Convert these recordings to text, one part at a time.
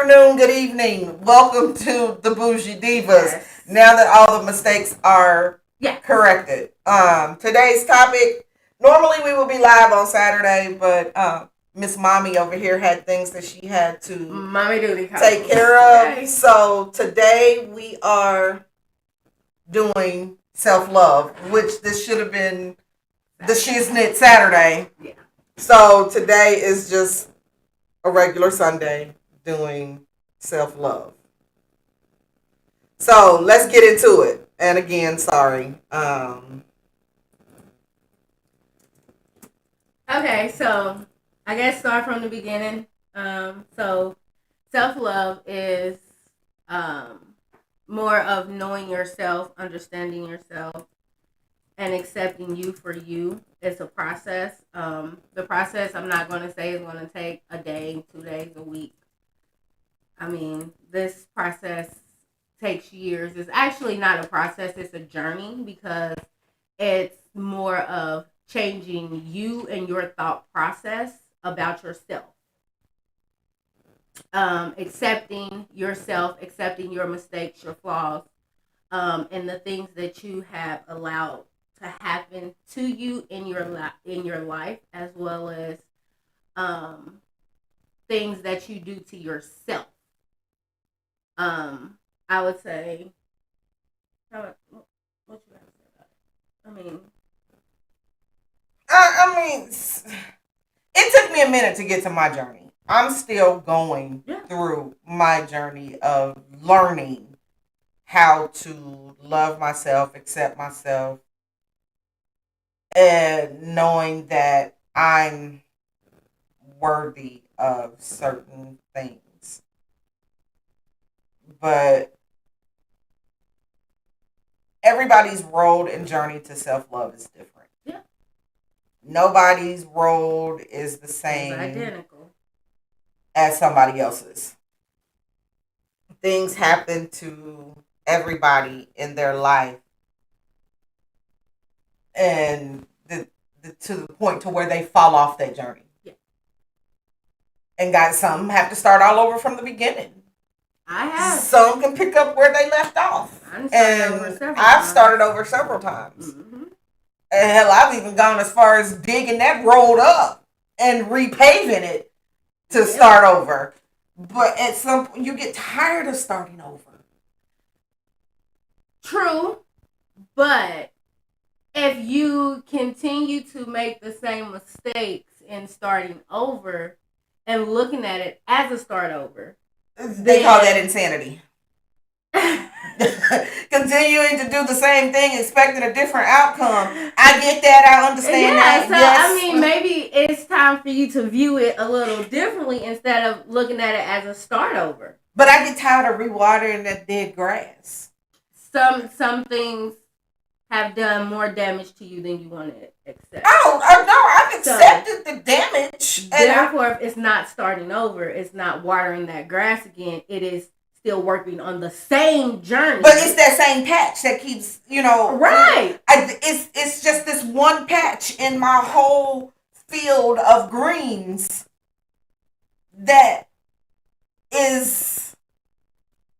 afternoon, good evening. Welcome to the Bougie Divas. Yes. Now that all the mistakes are Yeah. corrected. Today's topic, normally we would be live on Saturday, but Miss Mommy over here had things that she had to Mommy duty take care of. Okay. So today we are doing self-love, which this should have been the Shiznit Saturday. Yeah. So today is just a regular Sunday doing self-love. So let's get into it. And again, sorry. Okay, so I guess start from the beginning. So self-love is more of knowing yourself, understanding yourself, and accepting you for you. It's a process. The process, I'm not going to say is going to take a day, 2 days, a week. I mean, this process takes years. It's actually not a process, it's a journey because it's more of changing you and your thought process about yourself. Accepting yourself, accepting your mistakes, your flaws, and the things that you have allowed to happen to you in your life, as well as things that you do to yourself. I would say, what you got to say about it? I mean, it took me a minute to get to my journey. I'm still going through my journey of learning how to love myself, accept myself, and knowing that I'm worthy of certain things. But everybody's road and journey to self-love is different. Yeah. Nobody's road is the same. It's identical. As somebody else's. Things happen to everybody in their life. And to the point to where they fall off that journey. Yeah. And some have to start all over from the beginning. I have. Some can pick up where they left off. I've started over several times. Mm-hmm. And hell, I've even gone as far as digging that road up and repaving it to start over. But at some point, you get tired of starting over. True. But if you continue to make the same mistakes in starting over and looking at it as a start over, they call that insanity. Continuing to do the same thing, expecting a different outcome. I get that. I understand that. So yes. I mean, maybe it's time for you to view it a little differently instead of looking at it as a start over. But I get tired of rewatering that dead grass. Some things have done more damage to you than you want to accept. Oh, no, I've accepted the damage. Therefore, if it's not starting over, it's not watering that grass again. It is still working on the same journey. But it's that same patch that keeps, Right. It's just this one patch in my whole field of greens that is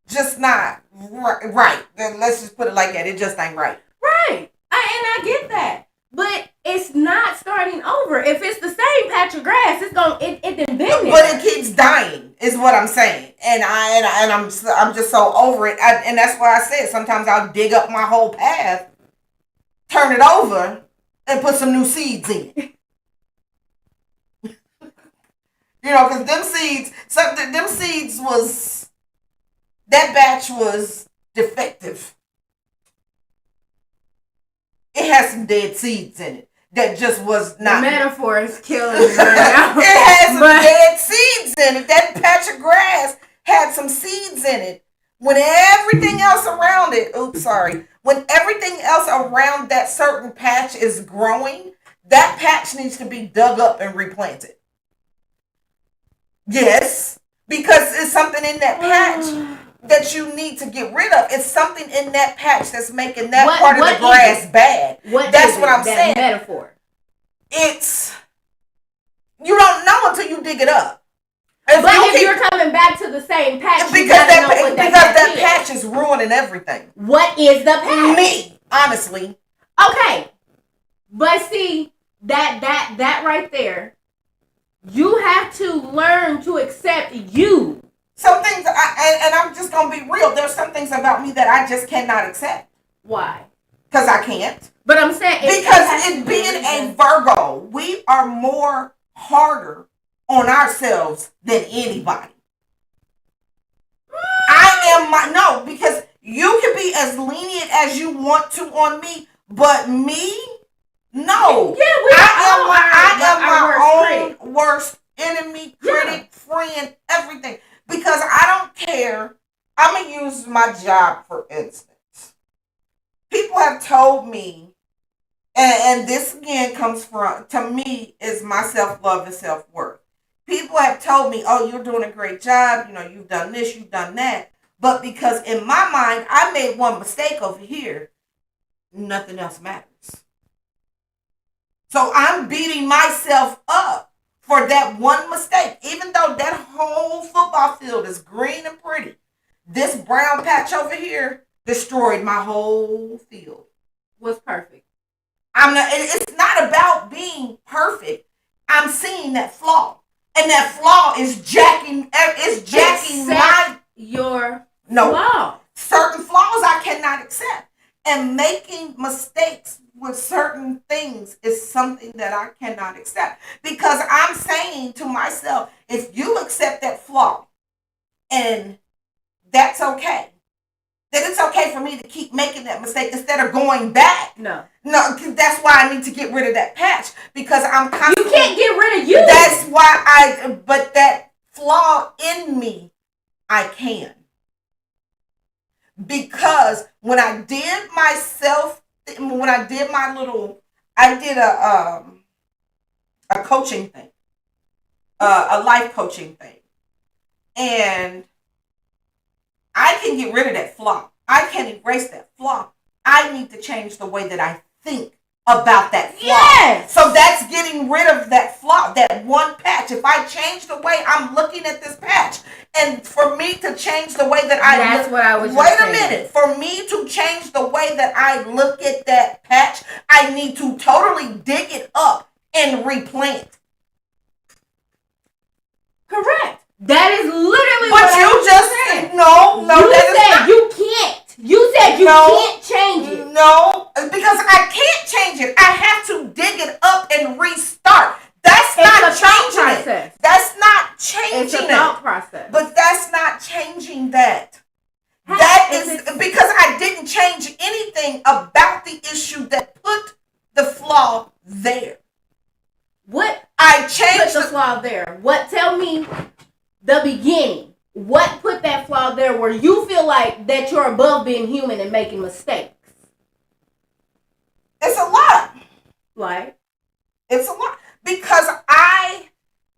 just not right. Let's just put it like that. It just ain't right. Right. I get that. But it's not starting over. If it's the same patch of grass, it done been there. But it keeps dying, is what I'm saying. And I'm just so over it. And that's why I said sometimes I'll dig up my whole path, turn it over, and put some new seeds in it. Because them seeds was, that batch was defective. It has some dead seeds in it that just was not. The metaphor is killing me right now. It has some dead seeds in it. That patch of grass had some seeds in it. When everything else around it, when everything else around that certain patch is growing, that patch needs to be dug up and replanted. Yes, because it's something in that patch that you need to get rid of. It's something in that patch that's making that part of the grass bad. That's what I'm saying. Metaphor. It's, you don't know until you dig it up. If you're coming back to to the same patch, Because you gotta know what that is. patch is ruining everything. What is the patch? Me, honestly. Okay, but see that right there, you have to learn to accept you. Some things, and I'm just gonna be real. There's some things about me that I just cannot accept. Why? Because I can't. But I'm saying because being a Virgo, we are more harder on ourselves than anybody. Because you can be as lenient as you want to on me, but me, no. Yeah, I am my own worst enemy, critic, friend, everything. Because I don't care. I'm going to use my job for instance. People have told me, and this again comes from, to me, is my self-love and self-worth. People have told me, oh, you're doing a great job. You know, you've done this, you've done that. But because in my mind, I made one mistake over here, nothing else matters. So I'm beating myself up for that one mistake. Even though that whole football field is green and pretty, this brown patch over here destroyed my whole field. Was perfect. It's not about being perfect. I'm seeing that flaw. And that flaw is jacking your flaw. Certain flaws I cannot accept. And making mistakes with certain things is something that I cannot accept. Because I'm saying to myself, if you accept that flaw, and that's okay, then it's okay for me to keep making that mistake instead of going back. No, that's why I need to get rid of that patch, because I'm constantly. You can't get rid of you. That's why but that flaw in me, I can. Because when I did I did a coaching thing, a life coaching thing, and I can get rid of that flaw. I can erase that flaw. I need to change the way that I think about that flaw. Yes. So that's getting rid of that flaw, that one patch. If I change the way I'm looking at this patch, and for me to change the way that that's what I was wait just a minute. For me to change the way that I look at that patch, I need to totally dig it up and replant. Correct. That is literally but what you I just said. No, you said you can't. You said you can't change it. No, because I can't change it. I have to dig it up and restart. That's not changing it. That's not changing it. It's a thought process. But that's not changing that. That is because I didn't change anything about the issue that put the flaw there. What? I changed the flaw there. What? Tell me the beginning. What put that flaw there where you feel like that you're above being human and making mistakes? It's a lot. Like? It's a lot. Because I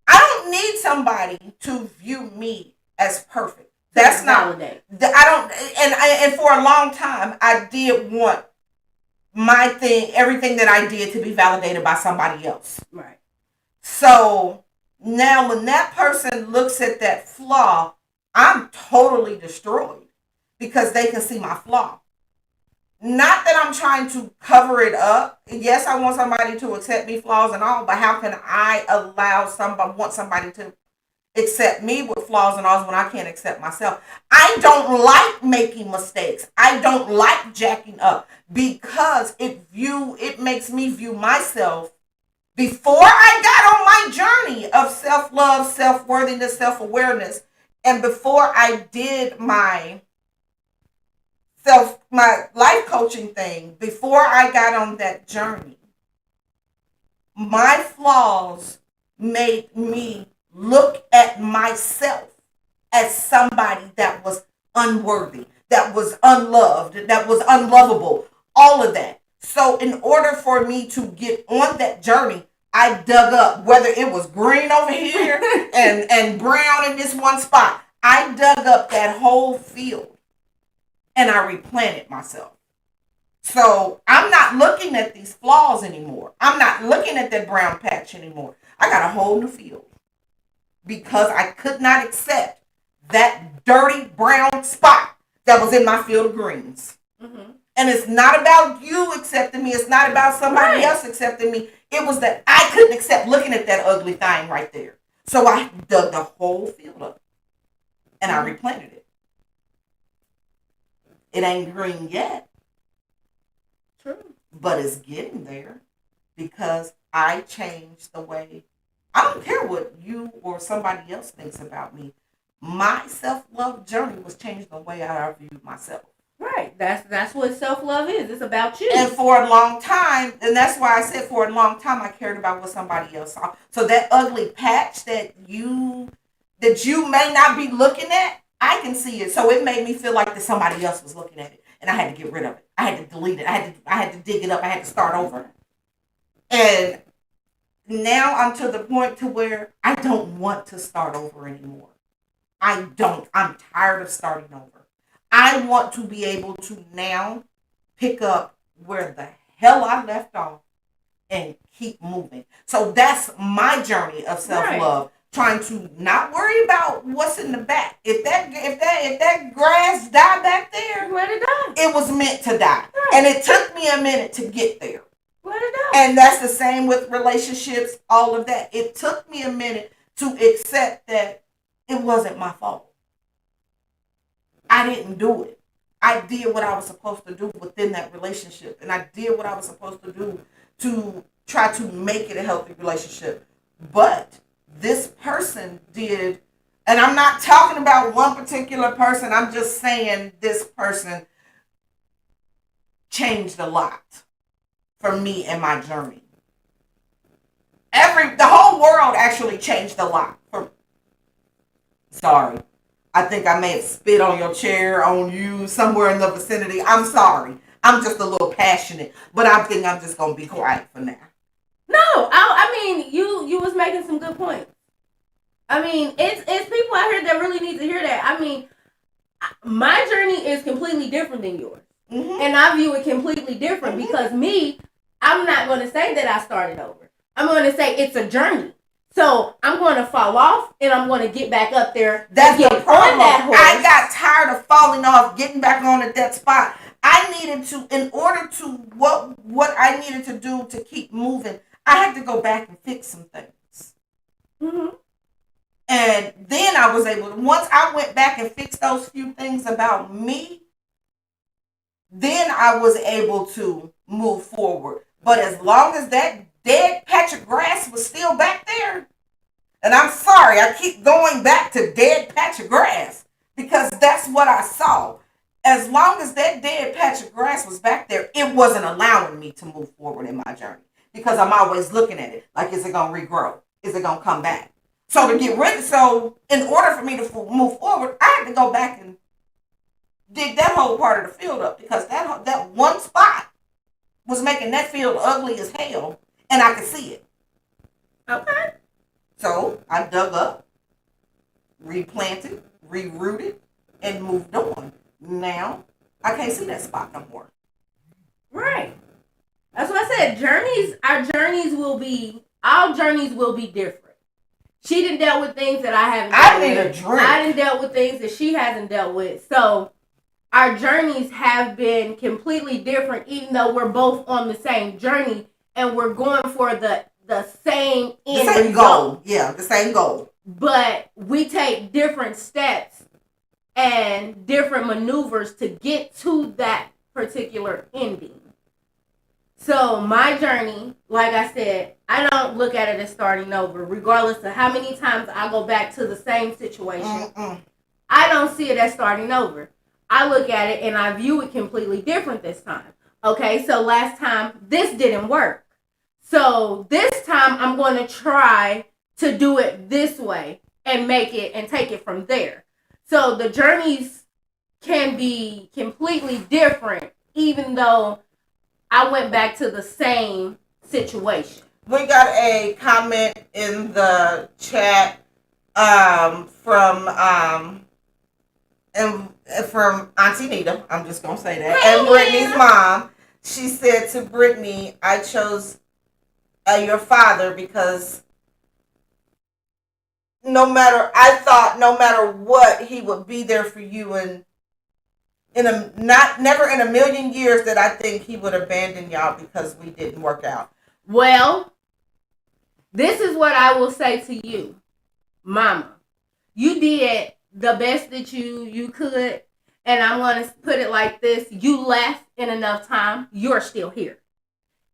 don't need somebody to view me as perfect. That's not validate. I don't, and for a long time I did want my thing, everything that I did, to be validated by somebody else. Right. So now when that person looks at that flaw, I'm totally destroyed because they can see my flaw. Not that I'm trying to cover it up. Yes, I want somebody to accept me, flaws and all, but how can I want somebody to accept me with flaws and all when I can't accept myself? I don't like making mistakes. I don't like jacking up because it makes me view myself before I got on my journey of self-love, self-worthiness, self-awareness, and before I did my life coaching thing, before I got on that journey, my flaws made me look at myself as somebody that was unworthy, that was unloved, that was unlovable, all of that. So in order for me to get on that journey, I dug up, whether it was green over here and brown in this one spot, I dug up that whole field and I replanted myself. So I'm not looking at these flaws anymore. I'm not looking at that brown patch anymore. I got a whole new field because I could not accept that dirty brown spot that was in my field of greens. Mm-hmm. And it's not about you accepting me. It's not about somebody else accepting me. It was that I couldn't accept looking at that ugly thing right there. So I dug the whole field up and I replanted it. It ain't green yet. True. But it's getting there because I changed the way. I don't care what you or somebody else thinks about me. My self-love journey was changing the way I viewed myself. Right. That's what self-love is. It's about you. And for a long time, and that's why I said for a long time I cared about what somebody else saw. So that ugly patch that you may not be looking at, I can see it. So it made me feel like that somebody else was looking at it. And I had to get rid of it. I had to delete it. I had to dig it up. I had to start over. And now I'm to the point to where I don't want to start over anymore. I don't. I'm tired of starting over. I want to be able to now pick up where the hell I left off and keep moving. So that's my journey of self-love. Right. Trying to not worry about what's in the back. If that grass died back there, let it die. It was meant to die. Right. And it took me a minute to get there. Let it die. And that's the same with relationships, all of that. It took me a minute to accept that it wasn't my fault. I didn't do it. I did what I was supposed to do within that relationship. And I did what I was supposed to do to try to make it a healthy relationship. But this person did, and I'm not talking about one particular person. I'm just saying this person changed a lot for me and my journey. The whole world actually changed a lot. Sorry. I think I may have spit on your chair, on you, somewhere in the vicinity. I'm sorry. I'm just a little passionate, but I think I'm just going to be quiet for now. No, I mean, you was making some good points. I mean, it's people out here that really need to hear that. I mean, my journey is completely different than yours. Mm-hmm. And I view it completely different because I'm not going to say that I started over. I'm going to say it's a journey. So I'm going to fall off and I'm going to get back up there. That's the problem. I got tired of falling off, getting back on at that spot. I needed to, in order to, what I needed to do to keep moving, I had to go back and fix some things. Mm-hmm. And then I was able to, once I went back and fixed those few things about me, then I was able to move forward. But as long as that dead patch of grass was still back there, and I'm sorry, I keep going back to dead patch of grass because that's what I saw. As long as that dead patch of grass was back there, it wasn't allowing me to move forward in my journey because I'm always looking at it like, is it going to regrow? Is it going to come back? So in order for me to move forward, I had to go back and dig that whole part of the field up because that one spot was making that field ugly as hell, and I could see it. Okay. So I dug up, replanted, rerooted, and moved on. Now I can't see that spot no more. Right. That's what I said. Our journeys will be different. She done dealt with things that I haven't dealt with. I need a drink. I done dealt with things that she hasn't dealt with. So our journeys have been completely different, even though we're both on the same journey and we're going for the same end result. Goal. Yeah, the same goal. But we take different steps and different maneuvers to get to that particular ending. So my journey, like I said, I don't look at it as starting over, regardless of how many times I go back to the same situation. Mm-mm. I don't see it as starting over. I look at it and I view it completely different this time. Okay, so last time this didn't work. So this time I'm going to try to do it this way and make it and take it from there. So the journeys can be completely different, even though I went back to the same situation. We got a comment in the chat from Auntie Nita. I'm just gonna say that. Hey, and Brittany's mom. She said to Brittany, "I chose your father because no matter what, he would be there for you, and never in a million years that I think he would abandon y'all because we didn't work out. Well, this is what I will say to you, Mama. You did the best that you could, and I'm going to put it like this. You left in enough time. You're still here.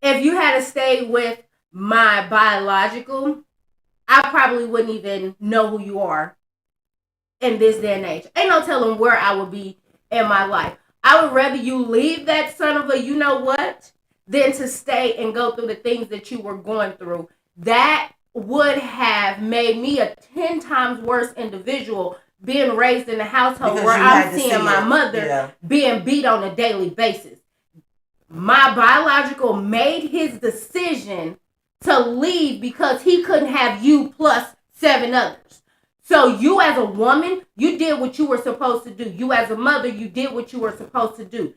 If you had to stay with my biological, I probably wouldn't even know who you are in this day and age. Ain't no telling where I would be in my life. I would rather you leave that son of a you know what than to stay and go through the things that you were going through. That would have made me a 10 times worse individual being raised in a household Because where you I'm had to seeing see my it. mother Yeah. being beat on a daily basis. My biological made his decision to leave because he couldn't have you plus 7 others. So you as a woman, you did what you were supposed to do. You as a mother, you did what you were supposed to do.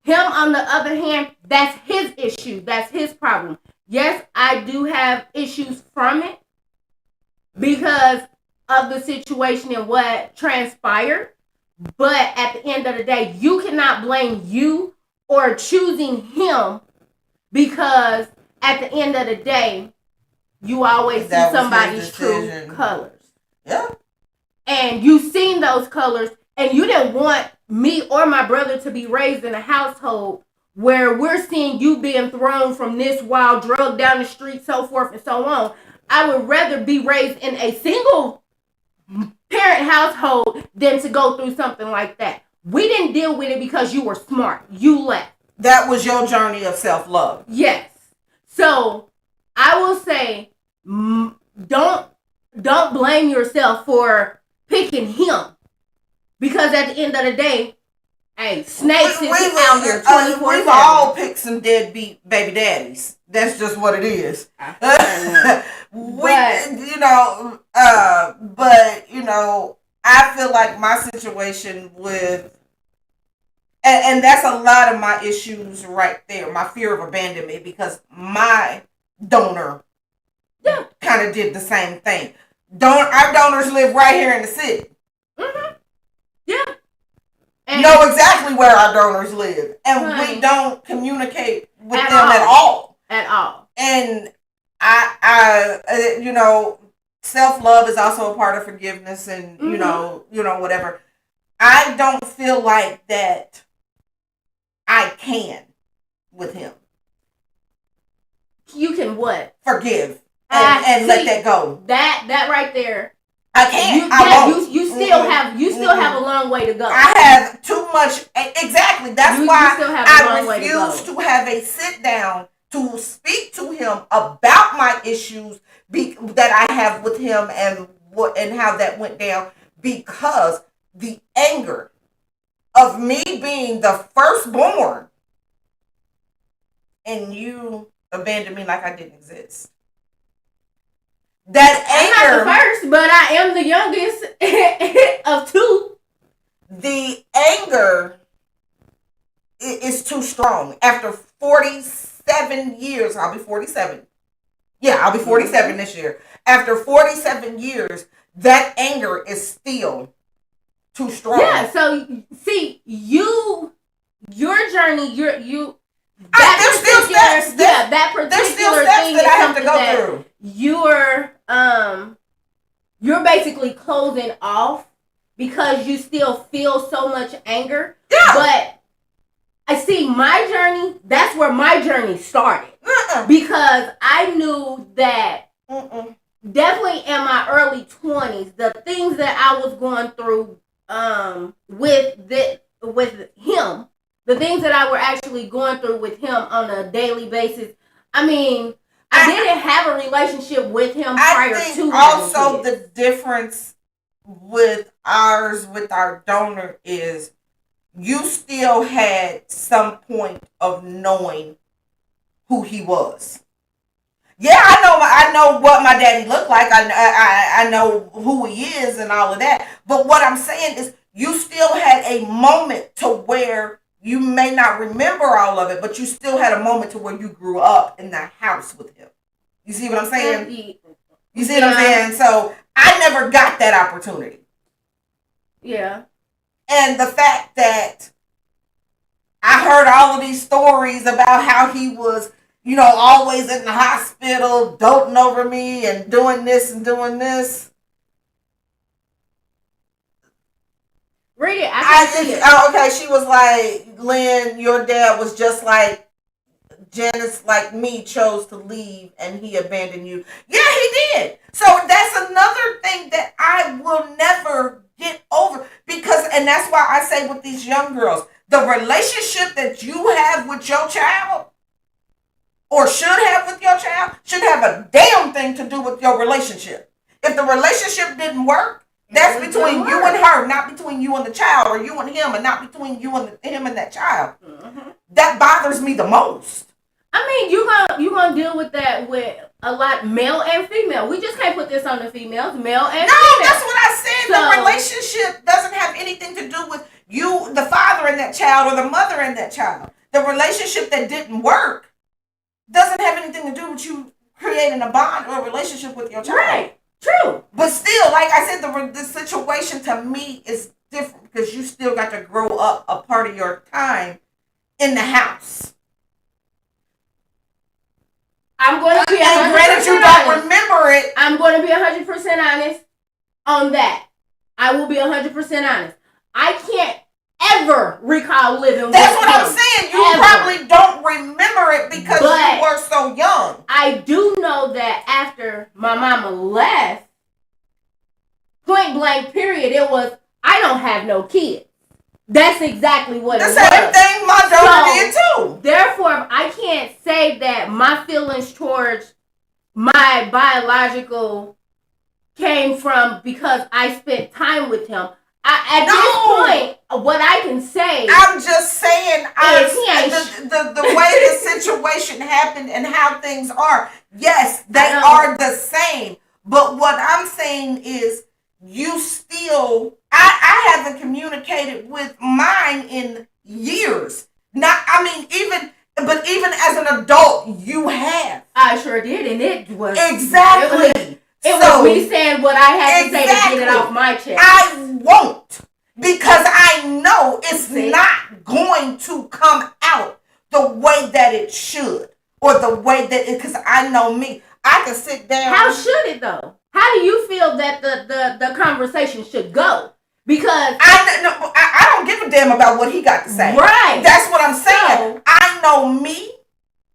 Him, on the other hand, that's his issue. That's his problem. Yes, I do have issues from it because of the situation and what transpired. But at the end of the day, you cannot blame you or choosing him because at the end of the day, you always see somebody's true colors. Yeah. And you seen those colors, and you didn't want me or my brother to be raised in a household where we're seeing you being thrown from this wild drug down the street, so forth and so on. I would rather be raised in a single parent household than to go through something like that. We didn't deal with it because you were smart. You left. That was your journey of self-love. Yes. So I will say, don't blame yourself for picking him, because at the end of the day, hey, snakes is out here 24/7. We've all picked some deadbeat baby daddies. That's just what it is. But I feel like my situation with, and that's a lot of my issues right there. My fear of abandonment, because my donor kind of did the same thing. Our donors live right here in the city. Mm-hmm. Yeah. And know exactly where our donors live, and we don't communicate with them at all. At all. And self-love is also a part of forgiveness, and whatever. I don't feel like that I can with him. You can what? Forgive and let that go. That right there. I can't. You still have a long way to go. I have too much. Exactly. That's why I refuse to have a sit down to speak to him about my issues that I have with him and how that went down, because the anger of me being the firstborn and you abandoned me like I didn't exist. That anger. I'm not the first, but I am the youngest of 2. The anger is too strong. After 47 years, I'll be 47. Yeah, I'll be 47 this year. After 47 years, that anger is still too strong. Yeah, so see, your journey, there's still steps. That particular thing that I have to go through. You're basically closing off because you still feel so much anger. Yeah. But I see my journey. That's where my journey started. Because I knew that definitely in my early 20s, the things that I was going through with him, the things that I were actually going through with him on a daily basis. I mean, I didn't have a relationship with him prior to that. Also, the difference with our donor is you still had some point of knowing who he was. Yeah, I know what my daddy looked like. I know who he is and all of that. But what I'm saying is, you still had a moment to where you may not remember all of it, but you still had a moment to where you grew up in the house with him. You see what I'm saying? You see what I'm saying? So I never got that opportunity. Yeah. And the fact that I heard all of these stories about how he was, always in the hospital, doting over me and doing this and doing this. Read it. I can see it. Oh, okay. She was like, Lynn, your dad was just like Janice, like me, chose to leave and he abandoned you. Yeah, he did. So that's another thing that I will never get over and that's why I say with these young girls, the relationship that you have with your child or should have with your child should have a damn thing to do with your relationship. If the relationship didn't work, that's between you and her, not between you and the child, or you and him, and not between you and him and that child. Mm-hmm. That bothers me the most. I mean, you gonna deal with that with a lot, male and female. We just can't put this on the females, male and female. No, that's what I said. So, the relationship doesn't have anything to do with you, the father in that child, or the mother in that child. The relationship that didn't work doesn't have anything to do with you creating a bond or a relationship with your child. Right. True. But still, like I said, the situation to me is different because you still got to grow up a part of your time in the house. I'm going to be 100% and granted, you don't remember it. I'm going to be 100% honest on that. I will be 100% honest. I can't ever recall living with That's what I'm saying. You ever. Probably don't remember it because you were so young. I do know that after my mama left, point blank period, it was, I don't have no kids. That's exactly what it was. The same thing my daughter did too. Therefore, I can't say that my feelings towards my biological came from because I spent time with him. At this point, what I can say, I'm just saying, the way the situation happened and how things are, yes, they are the same. But what I'm saying is, you still, I haven't communicated with mine in years. Even as an adult, you have. I sure did, and it was exactly. It was me saying what I had to say to get it off my chest. I won't, because I know it's not going to come out the way that it should, or the way that it, because I know me. I can sit down. How should it though? How do you feel that the conversation should go? Because I don't give a damn about what he got to say. Right. That's what I'm saying. So, I know me,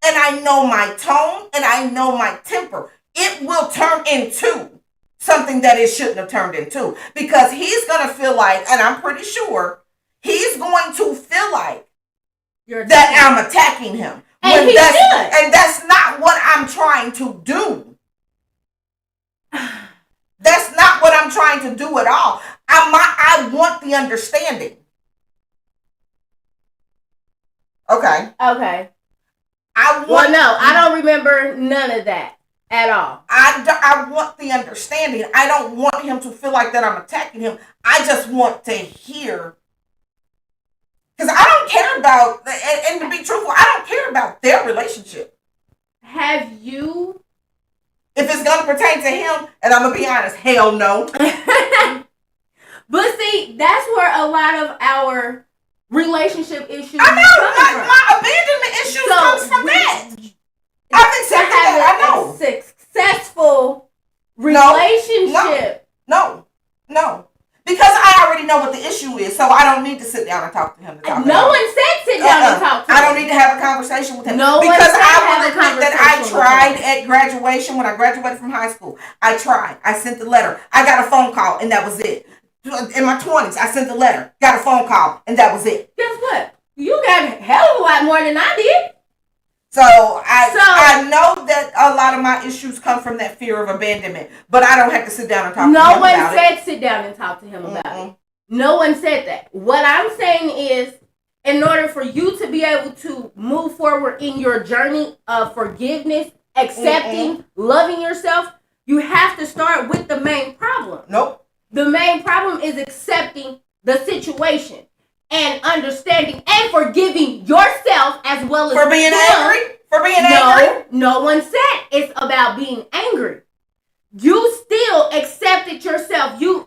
and I know my tone, and I know my temper. It will turn into something that it shouldn't have turned into, because he's going to feel like, and I'm pretty sure he's going to feel like that I'm attacking him. And and that's not what I'm trying to do. That's not what I'm trying to do at all. I want the understanding. Okay. Okay. I don't remember none of that at all. I want the understanding. I don't want him to feel like that I'm attacking him. I just want to hear. Because I don't care about, and to be truthful, I don't care about their relationship. Have you? If it's going to pertain to him, and I'm going to be honest, hell no. But see, that's where a lot of our relationship issues I know, my abandonment issues comes from that. I've accepted that, I know. A successful relationship. No. Because I already know what the issue is, so I don't need to sit down and talk to him. No one said sit down and talk to him. I don't need to have a conversation with him. No because I will admit that I tried at graduation, when I graduated from high school. I tried. I sent the letter. I got a phone call, and that was it. In my 20s, I sent the letter, got a phone call, and that was it. Guess what? You got a hell of a lot more than I did. So I know that a lot of my issues come from that fear of abandonment, but I don't have to sit down and talk to him about it. No one said sit down and talk to him about it. No one said that. What I'm saying is, in order for you to be able to move forward in your journey of forgiveness, accepting, loving yourself, you have to start with the main problem. Nope. The main problem is accepting the situation and understanding and forgiving yourself as well as for being angry. For being angry. No one said it's about being angry. you still accepted yourself. You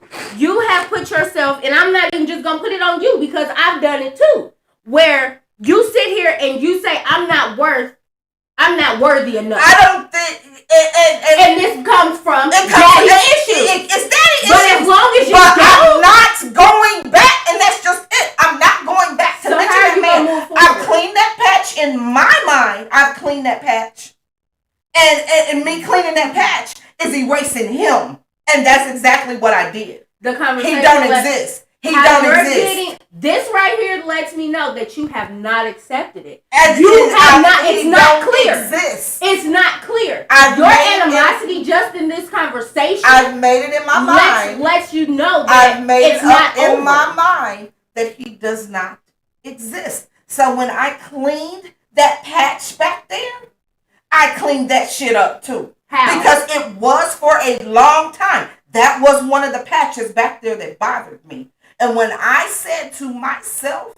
have put yourself, and I'm not even just gonna put it on you because I've done it too. Where you sit here and you say, I'm not worthy enough. I don't think, and this comes from daddy issues. It's daddy but issues. As long as you but don't, I'm not going back, and that's just it. I'm not going back to so mention how are you that gonna man. move forward? I've cleaned that patch in my mind. I've cleaned that patch, and me cleaning that patch is erasing him, and that's exactly what I did. The conversation. He don't exist. He don't exist. This right here lets me know that you have not accepted it. As you have not. It's not clear. Exist. It's not clear. Your animosity just in this conversation. I've made it in my mind. Lets you know that I've made it's it not up in over. my mind that he does not exist. So when I cleaned that patch back there, I cleaned that shit up too. How? Because it was for a long time. That was one of the patches back there that bothered me. And when I said to myself,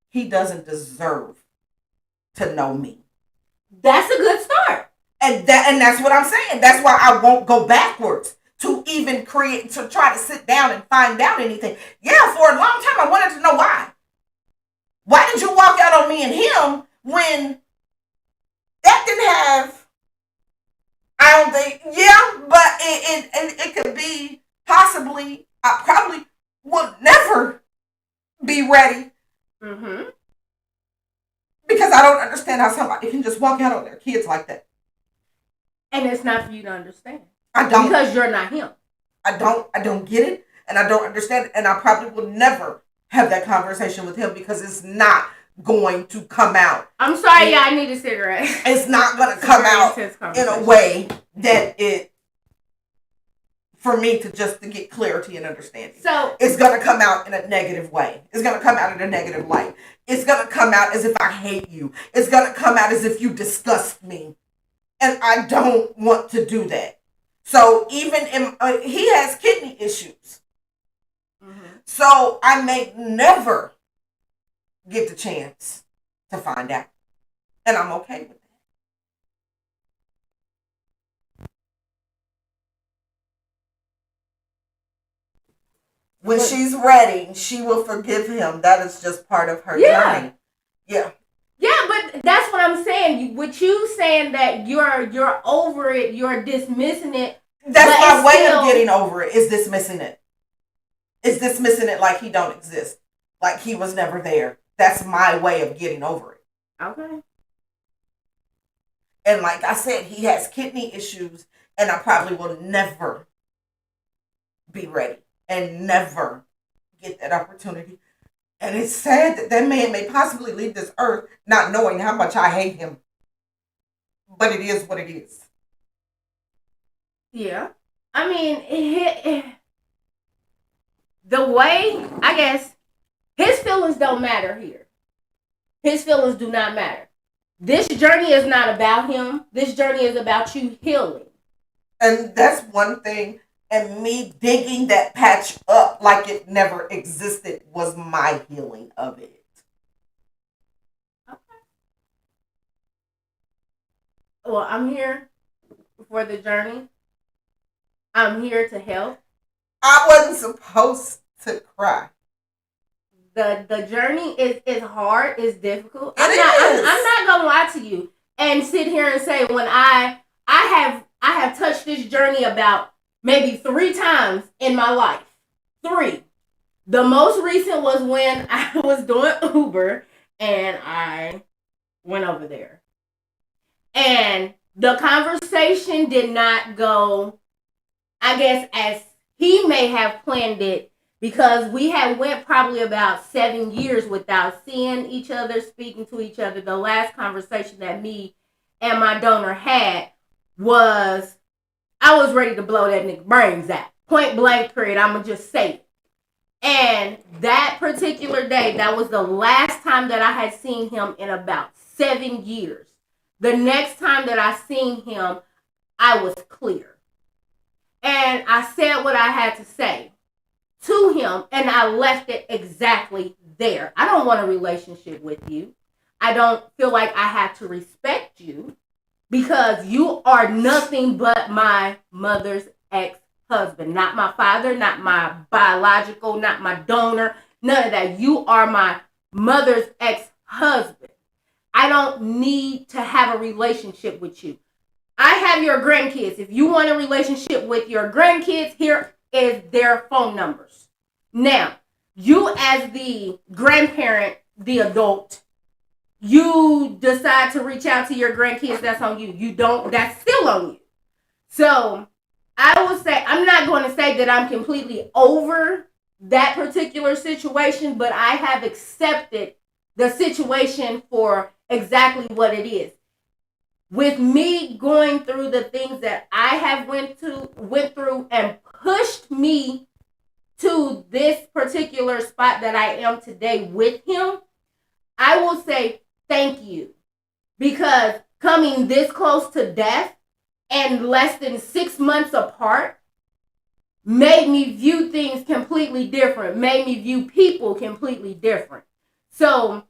he doesn't deserve to know me. That's a good start. And that's what I'm saying. That's why I won't go backwards to even to try to sit down and find out anything. Yeah, for a long time I wanted to know why. Why did you walk out on me and him when that didn't have, I don't think, yeah, but it could be possibly, I probably would never be ready. Mm-hmm. Because I don't understand how somebody can just walk out on their kids like that. And it's not for you to understand. I don't. Because you're not him. I don't get it, and I don't understand it, and I probably will never have that conversation with him because it's not going to come out. I'm sorry, I need a cigarette. It's not going to come out in a way that for me to get clarity and understanding. So it's going to come out in a negative way. It's going to come out in a negative light. It's going to come out as if I hate you. It's going to come out as if you disgust me. And I don't want to do that. So even he has kidney issues. Mm-hmm. So I may never get the chance to find out. And I'm okay with that. When she's ready, she will forgive him. That is just part of her journey. Yeah. Yeah, but that's what I'm saying. With you saying that you're over it, you're dismissing it. That's my way of getting over it, is dismissing it. Is dismissing it like he don't exist. Like he was never there. That's my way of getting over it. Okay. And like I said, he has kidney issues, and I probably will never be ready and never get that opportunity. And it's sad that that man may possibly leave this earth not knowing how much I hate him. But it is what it is. Yeah. I mean, the way, I guess, his feelings don't matter here. His feelings do not matter. This journey is not about him. This journey is about you healing. And that's one thing. And me digging that patch up like it never existed was my healing of it. Okay. Well, I'm here for the journey. I'm here to help. I wasn't supposed to cry. The journey is hard, it's difficult. I'm not gonna lie to you and sit here and say when I have touched this journey about maybe 3 times in my life. 3. The most recent was when I was doing Uber and I went over there. And the conversation did not go, I guess, as he may have planned it, because we had went probably about 7 years without seeing each other, speaking to each other. The last conversation that me and my donor had was, I was ready to blow that nigga brains out. Point blank period. I'm going to just say it. And that particular day, that was the last time that I had seen him in about 7 years. The next time that I seen him, I was clear. And I said what I had to say to him, and I left it exactly there. I don't want a relationship with you. I don't feel like I have to respect you. because you are nothing but my mother's ex-husband. Not my father, not my biological, not my donor, none of that. You are my mother's ex-husband. I don't need to have a relationship with you. I have your grandkids. If you want a relationship with your grandkids, here is their phone numbers. Now, you as the grandparent, the adult, you decide to reach out to your grandkids, that's on you. You don't, that's still on you. So I will say, I'm not going to say that I'm completely over that particular situation, but I have accepted the situation for exactly what it is. With me going through the things that I have went through and pushed me to this particular spot that I am today with him, I will say thank you, because coming this close to death and less than 6 months apart made me view things completely different, made me view people completely different. So,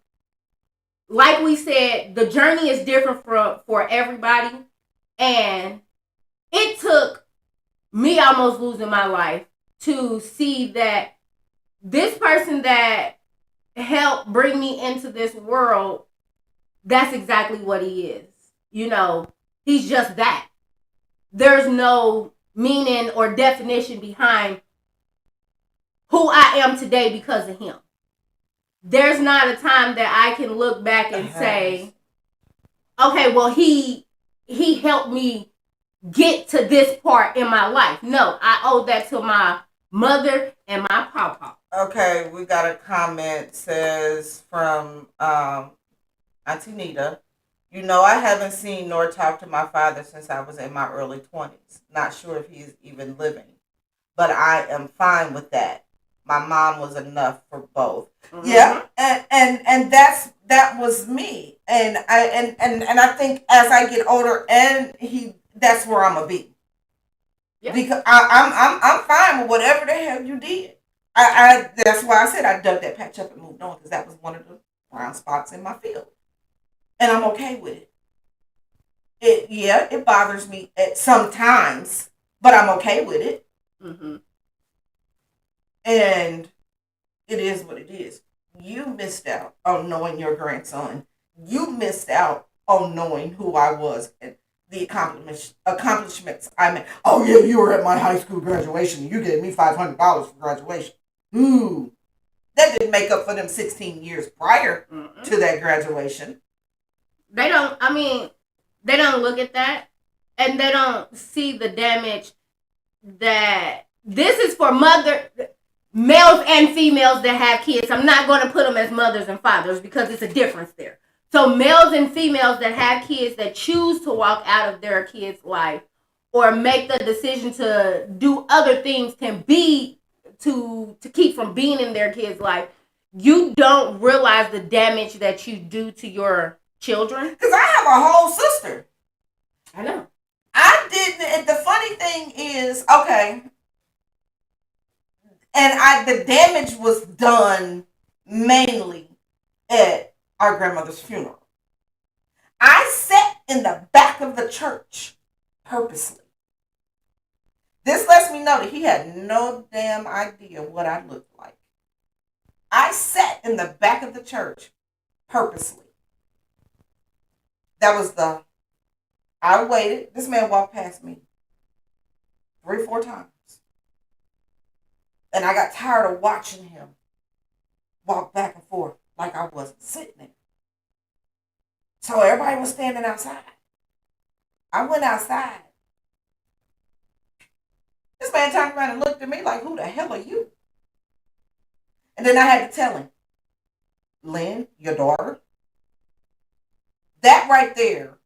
like we said, the journey is different for everybody, and it took me almost losing my life to see that this person that helped bring me into this world, that's exactly what he is. You know, he's just that. There's no meaning or definition behind who I am today because of him. There's not a time that I can look back and say, okay, well, he helped me get to this part in my life. No, I owe that to my mother and my papa. Okay, we got a comment, says from Auntie Nita. You know, I haven't seen nor talked to my father since I was in my early 20s. Not sure if he's even living, but I am fine with that. My mom was enough for both. Mm-hmm. Yeah, and that was me, and I think as I get older, and that's where I'm gonna be. Yeah. Because I'm fine with whatever the hell you did. I that's why I said I dug that patch up and moved on, because that was one of the brown spots in my field, and I'm okay with it. It bothers me at sometimes, but I'm okay with it. Mm-hmm. And it is what it is. You missed out on knowing your grandson. You missed out on knowing who I was and the accomplishments I made. Oh yeah, you were at my high school graduation. You gave me $500 for graduation. Ooh, that didn't make up for them 16 years prior to that graduation. They don't look at that, and they don't see the damage that this is for males and females that have kids. I'm not going to put them as mothers and fathers because it's a difference there. So males and females that have kids that choose to walk out of their kid's life or make the decision to do other things to keep from being in their kid's life, you don't realize the damage that you do to your children. Because I have a whole sister. I know. I didn't. The funny thing is, okay, and the damage was done mainly at our grandmother's funeral. I sat in the back of the church purposely. This lets me know that he had no damn idea what I looked like. I sat in the back of the church purposely. I waited. This man walked past me 3 or 4 times. And I got tired of watching him walk back and forth like I wasn't sitting there. So everybody was standing outside. I went outside. This man turned around and looked at me like, who the hell are you? And then I had to tell him, Lynn, your daughter? That right there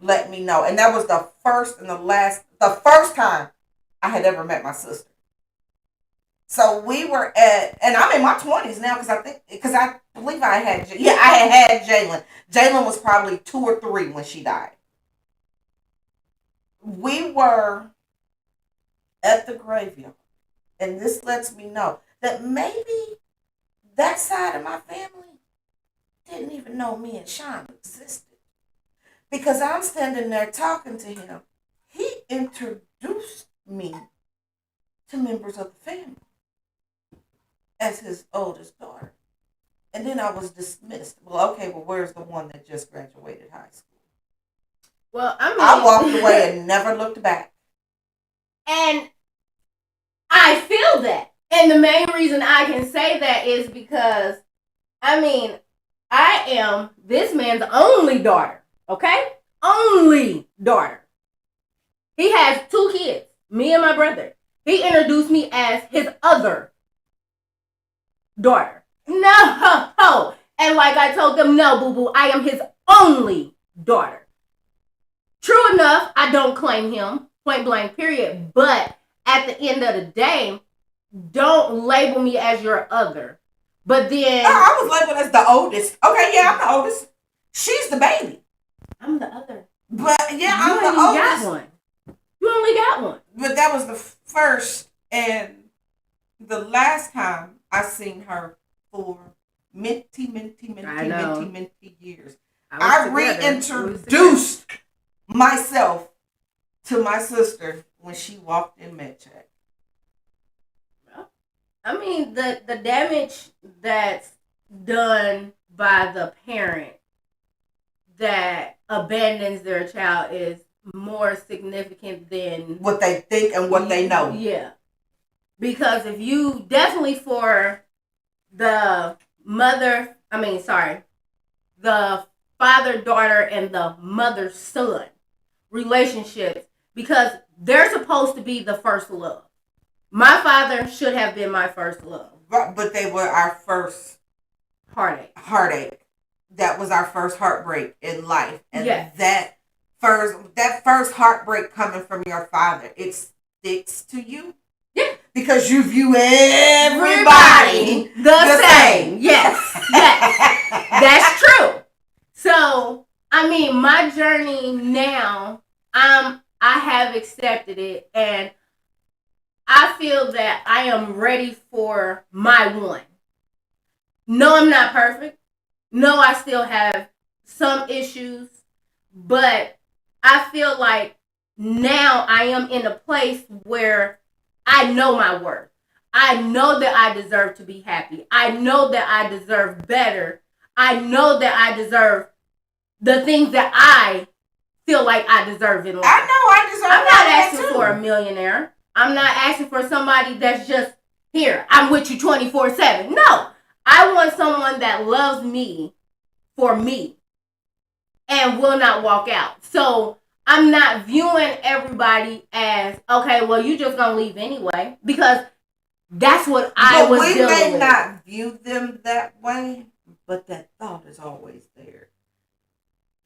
let me know. And that was the first time I had ever met my sister. So we were and I'm in my 20s now because I believe I had Jalen. Jalen was probably 2 or 3 when she died. We were at the graveyard, and this lets me know that maybe that side of my family didn't even know me and Sean existed. because I'm standing there talking to him. He introduced me to members of the family as his oldest daughter. And then I was dismissed. Well, okay, well, where's the one that just graduated high school? Well, I mean, I walked away and never looked back. And I feel that. And the main reason I can say that is because, I mean, I am this man's only daughter, okay? Only daughter. He has 2 kids, me and my brother. He introduced me as his other daughter. No. And like I told them, no, boo-boo, I am his only daughter. True enough, I don't claim him, point blank, period. But at the end of the day, don't label me as your other. But then... I was labeled as the oldest. Okay, yeah, I'm the oldest. She's the baby. I'm the other. But, yeah, I'm you the oldest. Got one. You only got one. But that was the first and the last time I seen her for minty years. I reintroduced myself to my sister when she walked in MedCheck. I mean, the damage that's done by the parent that abandons their child is more significant than what they think and what they know. Yeah. Because if you definitely for the father-daughter and the mother-son relationships, because they're supposed to be the first love. My father should have been my first love. But they were our first heartache. That was our first heartbreak in life. And that first heartbreak coming from your father, it sticks to you. Yeah. Because you view everybody the same. Yes. That's true. So, I mean, my journey now, I have accepted it, and I feel that I am ready for my one. No, I'm not perfect. No, I still have some issues, but I feel like now I am in a place where I know my worth. I know that I deserve to be happy. I know that I deserve better. I know that I deserve the things that I feel like I deserve in life. I know I deserve I'm not asking for a millionaire. I'm not asking for somebody that's just, here, I'm with you 24/7. No. I want someone that loves me for me and will not walk out. So I'm not viewing everybody as, okay, well, you just gonna leave anyway, because that's what I was dealing with. We may not view them that way, but that thought is always there.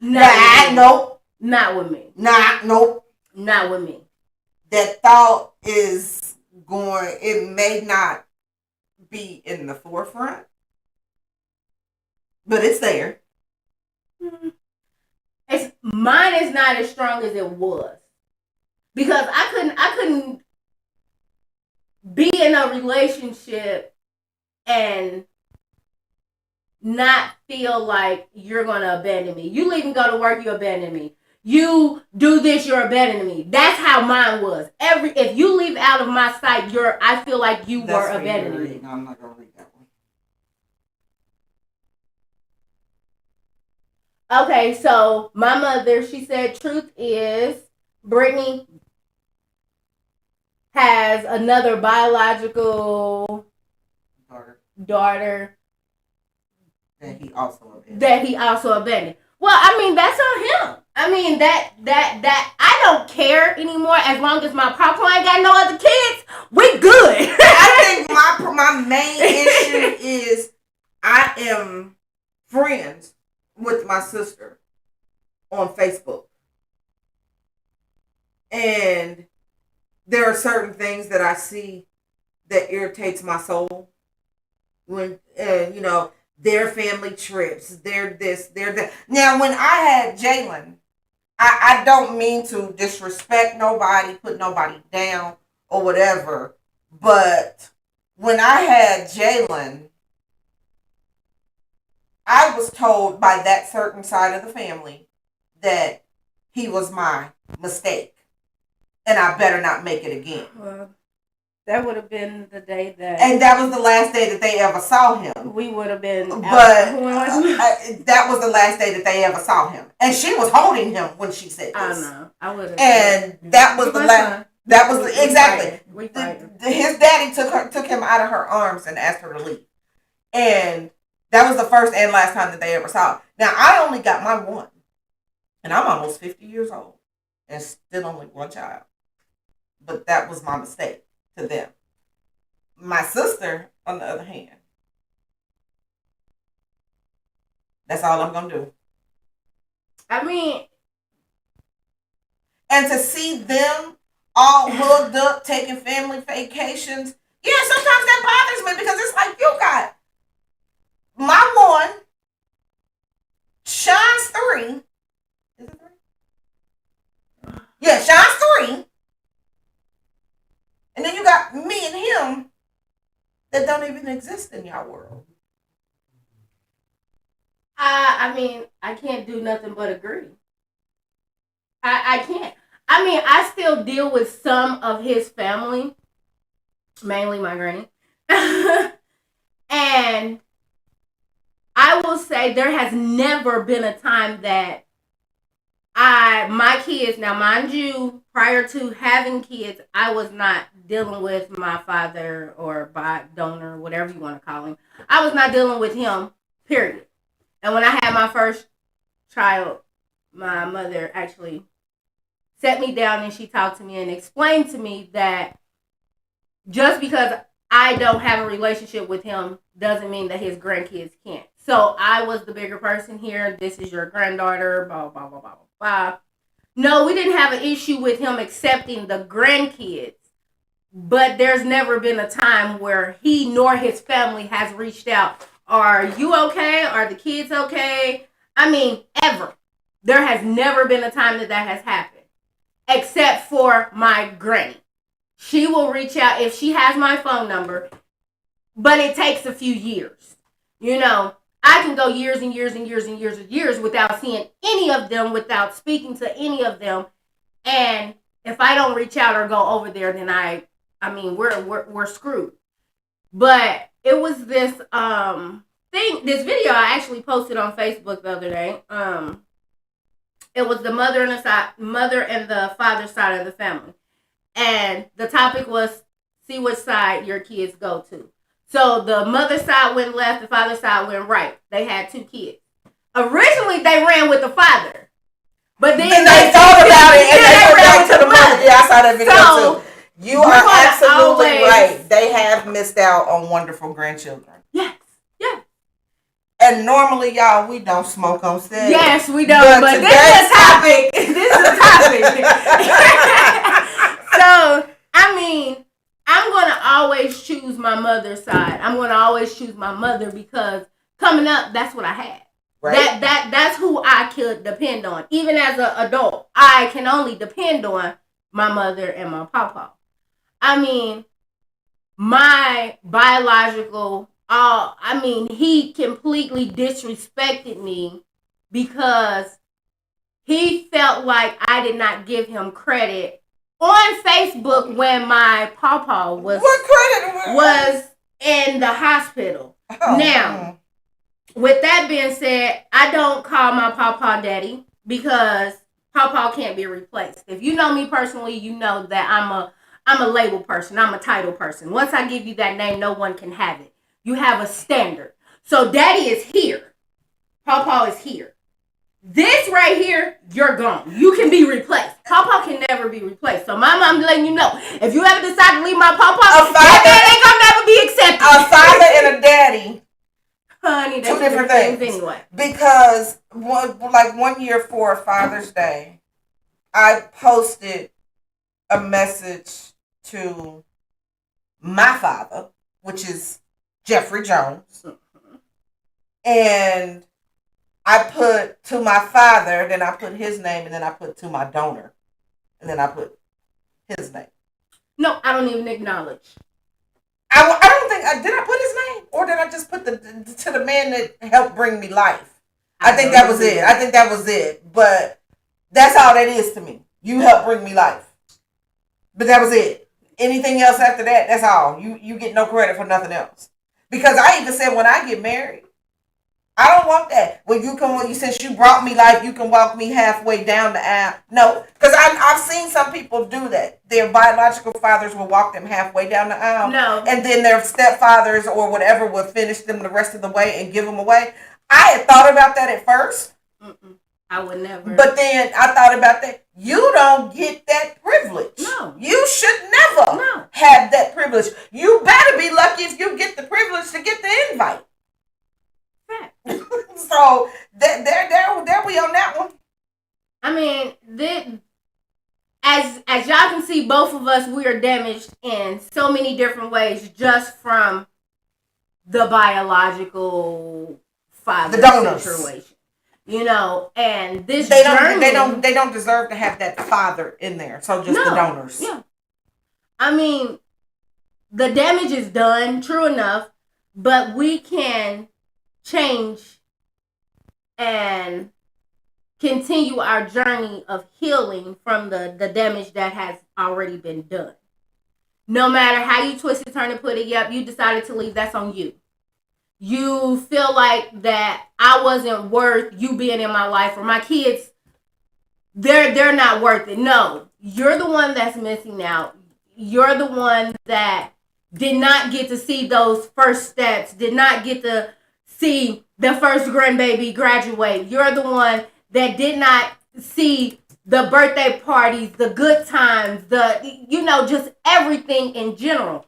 Nope. Not with me. Nope. Not with me. That thought is it may not be in the forefront, but it's there. Mine is not as strong as it was, because I couldn't be in a relationship and not feel like you're gonna abandon me. You leave and go to work, you abandon me. You do this, you're abandoning me. That's how mine was. If you leave out of my sight, I feel like you were abandoning me. I'm not gonna read that one. Okay, so my mother, she said, truth is, Brittany has another biological daughter that he also abandoned. Well, I mean, that's on him. I mean, that I don't care anymore as long as my papa ain't got no other kids. We good. I think my main issue is I am friends with my sister on Facebook, and there are certain things that I see that irritates my soul when their family trips, their this, their that. Now, when I had Jalen, I don't mean to disrespect nobody, put nobody down or whatever, but when I had Jalen, I was told by that certain side of the family that he was my mistake, and I better not make it again. Well, that would have been the day that. And that was the last day that they ever saw him. We would have been. But that was the last day that they ever saw him, and she was holding him when she said this. I know. I would have. And that was the last. That was exactly. His daddy took him out of her arms and asked her to leave, and that was the first and last time that they ever saw him. Now I only got my one, and I'm almost 50 years old, and still only one child. But that was my mistake to them. My sister, on the other hand, that's all I'm gonna do. I mean, and to see them all hooked up, taking family vacations, yeah, sometimes that bothers me because it's like you got my one, Sean's 3. Is it 3? Yeah, Sean's 3. And then you got me and him that don't even exist in your world. I mean, I can't do nothing but agree. I can't. I mean, I still deal with some of his family, mainly my granny. And I will say there has never been a time that my kids, now mind you, prior to having kids, I was not dealing with my father or donor, whatever you want to call him. I was not dealing with him, period. And when I had my first child, my mother actually sat me down and she talked to me and explained to me that just because I don't have a relationship with him doesn't mean that his grandkids can't. So I was the bigger person here. This is your granddaughter, blah, blah, blah, blah, blah. No, we didn't have an issue with him accepting the grandkids. But there's never been a time where he nor his family has reached out. Are you okay? Are the kids okay? I mean, ever. There has never been a time that has happened. Except for my granny. She will reach out if she has my phone number. But it takes a few years. You know, I can go years and years and years and years and years without seeing any of them, without speaking to any of them. And if I don't reach out or go over there, then I mean, we're screwed. But it was this this video I actually posted on Facebook the other day. It was the mother and the father side of the family. And the topic was, see which side your kids go to. So the mother side went left, the father side went right. They had 2 kids. Originally, they ran with the father. But then they thought about it and they went back to the mother. Yeah, I saw that video too. You are absolutely right. They have missed out on wonderful grandchildren. Yes. Yeah. And normally, y'all, we don't smoke on stage. Yes, we don't. But this is a topic. This is a topic. So, I mean, I'm going to always choose my mother's side. I'm going to always choose my mother because coming up, that's what I had. Right. That's who I could depend on. Even as an adult, I can only depend on my mother and my papa. I mean, my biological, he completely disrespected me because he felt like I did not give him credit on Facebook when my papa was in the hospital. Oh. Now, with that being said, I don't call my papa daddy because papa can't be replaced. If you know me personally, you know that I'm a label person. I'm a title person. Once I give you that name, no one can have it. You have a standard. So daddy is here. Papa is here. This right here, you're gone. You can be replaced. Papa can never be replaced. So mama, I'm letting you know. If you ever decide to leave my papa, that ain't gonna never be accepted. A father and a daddy. Honey, that's 2 different things anyway. Because one year for Father's Day, I posted a message to my father, which is Jeffrey Jones, and I put to my father, then I put his name, and then I put to my donor, and then I put his name. No, I don't even acknowledge. I don't think did I put his name, or did I just put to the man that helped bring me life? I think that was it. But That's all that is to me. You helped bring me life. But that was it. Anything else after that, that's all. You get no credit for nothing else. Because I even said when I get married, I don't want that. When you come, when you since you brought me life, you can walk me halfway down the aisle. No, because I've seen some people do that. Their biological fathers will walk them halfway down the aisle. No. And then their stepfathers or whatever will finish them the rest of the way and give them away. I had thought about that at first. I would never. But then I thought about that. You don't get that privilege. No. You should never have that privilege. You better be lucky if you get the privilege to get the invite. So there we on that one. I mean, as y'all can see, both of us, we are damaged in so many different ways just from the biological father situation. You know, and this they journey, don't deserve to have that father in there. So just the donors. Yeah. I mean, the damage is done, true enough, but we can change and continue our journey of healing from the damage that has already been done. No matter how you twist it, turn and put it, yep, you decided to leave, that's on you. You feel like that I wasn't worth you being in my life, or my kids, they're not worth it. No, you're the one that's missing out. You're the one that did not get to see those first steps, did not get to see the first grandbaby graduate. You're the one that did not see the birthday parties, the good times, just everything in general.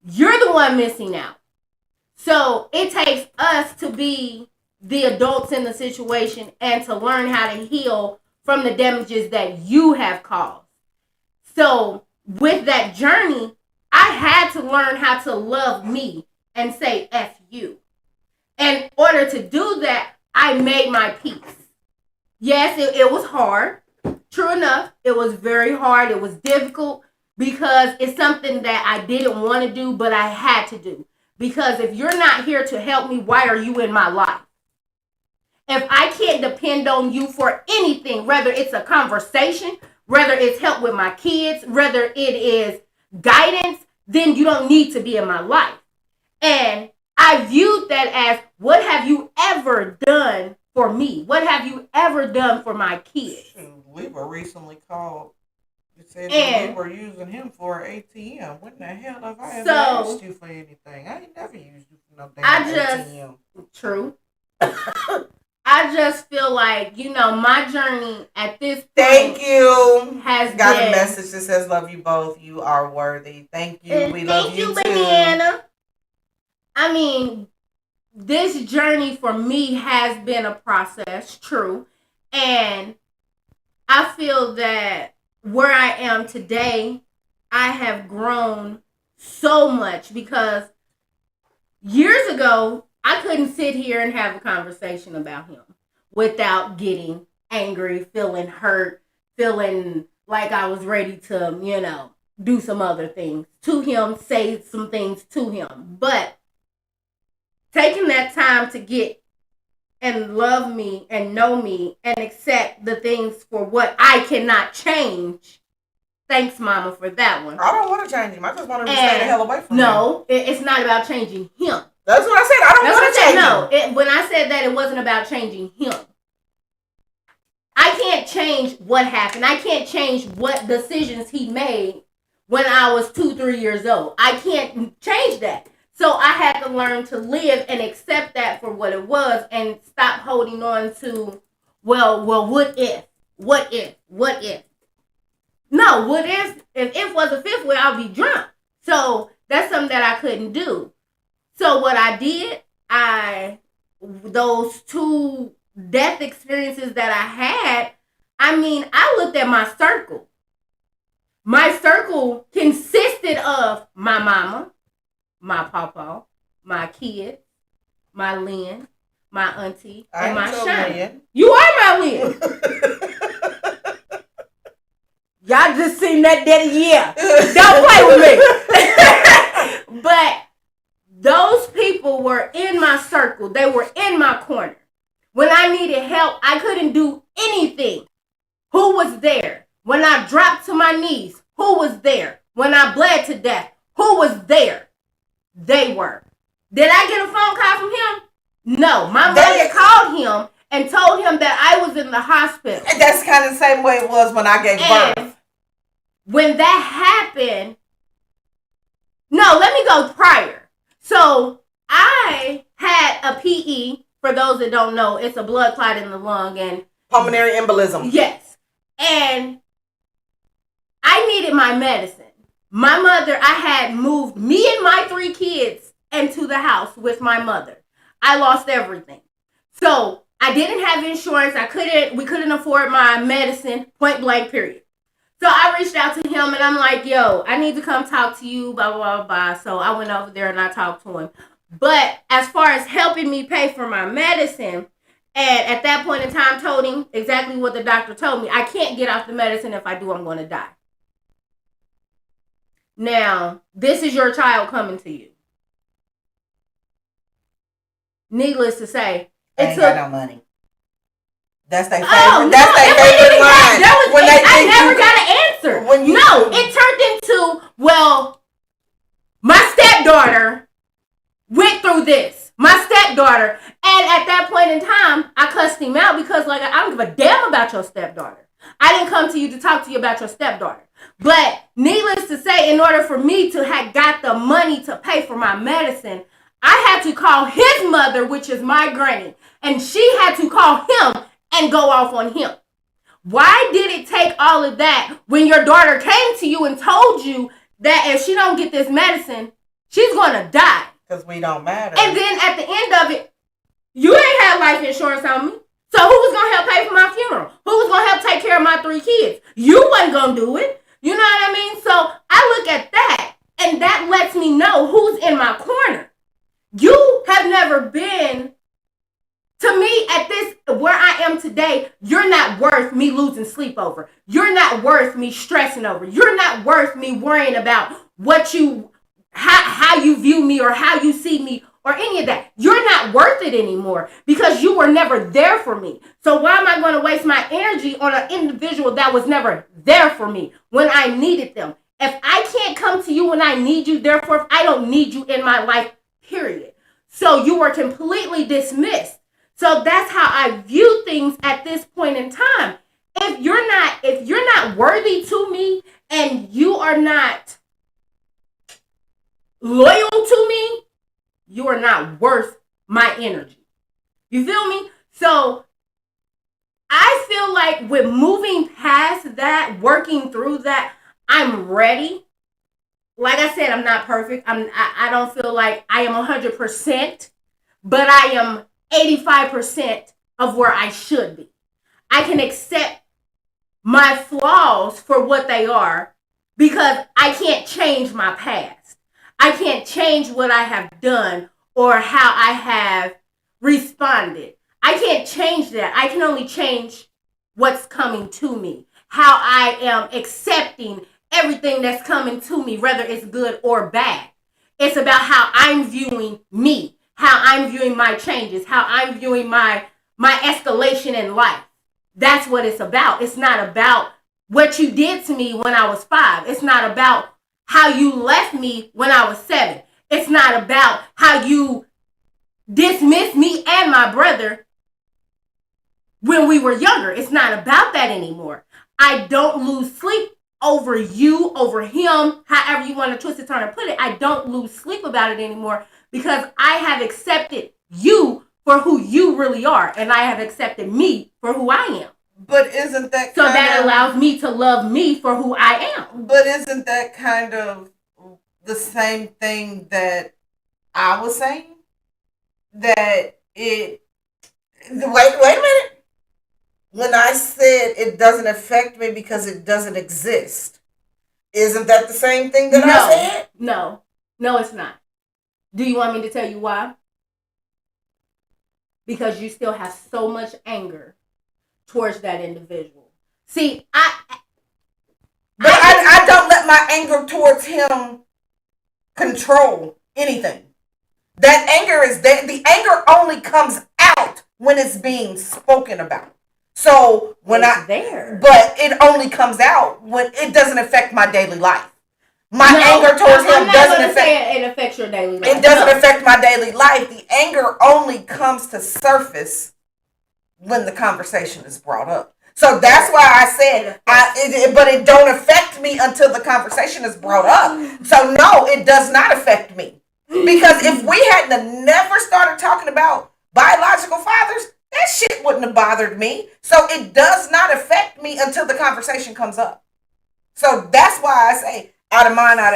You're the one missing out. So it takes us to be the adults in the situation and to learn how to heal from the damages that you have caused. So with that journey, I had to learn how to love me and say F you. In order to do that, I made my peace. Yes, it was hard. True enough, it was very hard. It was difficult because it's something that I didn't want to do, but I had to do. Because if you're not here to help me, why are you in my life? If I can't depend on you for anything, whether it's a conversation, whether it's help with my kids, whether it is guidance, then you don't need to be in my life. And I viewed that as, what have you ever done for me? What have you ever done for my kids? We were recently called. It said that we were using him for an ATM. What the hell have I ever used you for anything? I ain't never used you for no damn ATM. True. I just feel like, my journey at this point. Thank you. Has got been, a message that says, "Love you both. You are worthy." Thank you. We love you too. Thank you, Banana. I mean, this journey for me has been a process, true. And I feel that where I am today, I have grown so much because years ago, I couldn't sit here and have a conversation about him without getting angry, feeling hurt, feeling like I was ready to, do some other things to him, say some things to him. But taking that time to get and love me and know me and accept the things for what I cannot change. Thanks, Mama, for that one. I don't want to change him. I just want him to stay the hell away from me. No, it's not about changing him. That's what I said. I don't want to change him. No, when I said that, it wasn't about changing him. I can't change what happened. I can't change what decisions he made when I was 2-3 years old. I can't change that. So I had to learn to live and accept that for what it was and stop holding on to, well, what if? What if? What if? No, what if was a fifth wheel, I'll be drunk. So that's something that I couldn't do. So what I did, those 2 death experiences that I had, I looked at my circle. My circle consisted of my mama, my papa, my kids, my Lynn, my auntie, and my Shine. You are my Lynn. Y'all just seen that daddy, yeah. Don't play with me. But those people were in my circle. They were in my corner. When I needed help, I couldn't do anything. Who was there? When I dropped to my knees, who was there? When I bled to death, who was there? They were. Did I get a phone call from him? No. My mother called him and told him that I was in the hospital. And that's kind of the same way it was when I gave birth. When that happened, no, let me go prior. So I had a PE. For those that don't know, it's a blood clot in the lung and pulmonary embolism. Yes. And I needed my medicine. My mother, I had moved me and my 3 kids into the house with my mother. I lost everything. So I didn't have insurance. We couldn't afford my medicine, point blank, period. So I reached out to him and I'm like, yo, I need to come talk to you, blah, blah, blah, blah. So I went over there and I talked to him. But as far as helping me pay for my medicine, and at that point in time told him exactly what the doctor told me, I can't get off the medicine. If I do, I'm going to die. Now, this is your child coming to you. Needless to say, I ain't got no money. That's their favorite. Oh, that's no, their favorite line. I never got an answer. No, it turned into, well, my stepdaughter went through this. My stepdaughter. And at that point in time, I cussed him out because, like, I don't give a damn about your stepdaughter. I didn't come to you to talk to you about your stepdaughter. But needless to say, in order for me to have got the money to pay for my medicine, I had to call his mother, which is my granny, and she had to call him and go off on him. Why did it take all of that when your daughter came to you and told you that if she don't get this medicine, she's going to die? Because we don't matter. And then at the end of it, you ain't had life insurance on me. So who was going to help pay for my funeral? Who was going to help take care of my 3 kids? You wasn't going to do it. You know what I mean? So I look at that, and that lets me know who's in my corner. You have never been, to me, at this, where I am today, you're not worth me losing sleep over. You're not worth me stressing over. You're not worth me worrying about how you view me or how you see me or any of that. You're not worth it anymore because you were never there for me. So why am I going to waste my energy on an individual that was never there for me when I needed them? If I can't come to you when I need you, therefore I don't need you in my life, period. So you were completely dismissed. So that's how I view things at this point in time. If you're not worthy to me and you are not loyal to me, you are not worth my energy. You feel me? So I feel like with moving past that, working through that, I'm ready. Like I said, I'm not perfect. I don't feel like I am 100%, but I am 85% of where I should be. I can accept my flaws for what they are because I can't change my past. I can't change what I have done or how I have responded. I can't change that. I can only change what's coming to me, how I am accepting everything that's coming to me, whether it's good or bad. It's about how I'm viewing me, how I'm viewing my changes, how I'm viewing my escalation in life. That's what it's about. It's not about what you did to me when I was 5. It's not about how you left me when I was 7. It's not about how you dismissed me and my brother when we were younger. It's not about that anymore. I don't lose sleep over you, over him, however you want to twist it, turn, and put it. I don't lose sleep about it anymore because I have accepted you for who you really are, and I have accepted me for who I am. But isn't that so that allows me to love me for who I am? But isn't that kind of the same thing that I was saying? That wait a minute. When I said it doesn't affect me because it doesn't exist, isn't that the same thing that I said? No, it's not. Do you want me to tell you why? Because you still have so much anger towards that individual. See, I don't let my anger towards him control anything. That anger is there. The anger only comes out when it's being spoken about. So when it's there. but it only comes out when it doesn't affect my daily life. My No, anger towards him doesn't affect. Say it affects your daily life. It doesn't affect my daily life. The anger only comes to surface when the conversation is brought up. So that's why I said, but it don't affect me until the conversation is brought up. So no, it does not affect me. Because if we hadn't never started talking about biological fathers, that shit wouldn't have bothered me. So it does not affect me until the conversation comes up. So that's why I say, out of mind, out